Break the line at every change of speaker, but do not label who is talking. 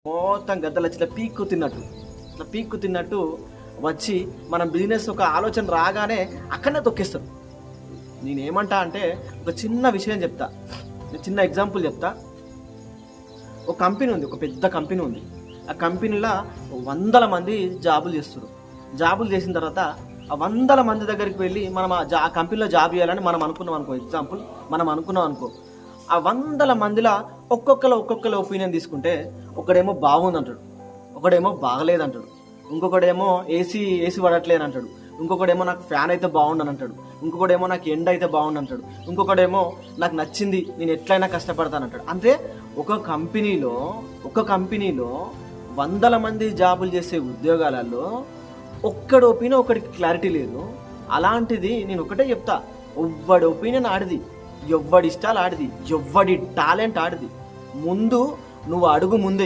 మొత్తం గద్దలు ఇట్లా పీక్కు తిన్నట్టు వచ్చి మనం బిజినెస్ ఒక ఆలోచన రాగానే అక్కడనే తొక్కేస్తారు. నేనేమంటా అంటే ఒక చిన్న విషయం చెప్తా, చిన్న ఎగ్జాంపుల్ చెప్తా. ఒక కంపెనీ ఉంది, ఒక పెద్ద కంపెనీ ఉంది. ఆ కంపెనీలో 100 మంది జాబులు చేసిన తర్వాత ఆ 100 మంది దగ్గరికి వెళ్ళి మనం ఆ కంపెనీలో జాబ్ చేయాలని మనం అనుకున్నాం అనుకో. ఎగ్జాంపుల్ మనం అనుకున్నాం అనుకో, ఆ 100 మందిలో ఒక్కొక్కరు ఒపీనియన్ తీసుకుంటే ఒకడేమో బాగుంది అంటాడు, ఒకడేమో బాగలేదంటాడు, ఇంకొకడేమో ఏసీ పడట్లేదు అంటాడు, ఇంకొకడేమో నాకు ఫ్యాన్ అయితే బాగుండని అంటాడు, ఇంకొకడేమో నాకు ఎండ అయితే బాగుండు అంటాడు, ఇంకొకడేమో నాకు నచ్చింది నేను ఎట్లయినా కష్టపడతాను అంటాడు. అంటే ఒక కంపెనీలో 100 మంది జాబులు చేసే ఉద్యోగాలలో ఒక్కడి ఒపీనియన్ ఒకడికి క్లారిటీ లేదు. అలాంటిది నేను ఒకటే చెప్తా, ఎవ్వడి ఒపీనియన్ ఆడిది, ఎవ్వడి ఇష్టాలు ఆడిది, ఎవ్వడి టాలెంట్ ఆడిది. ముందు నువ్వు అడుగు ముందే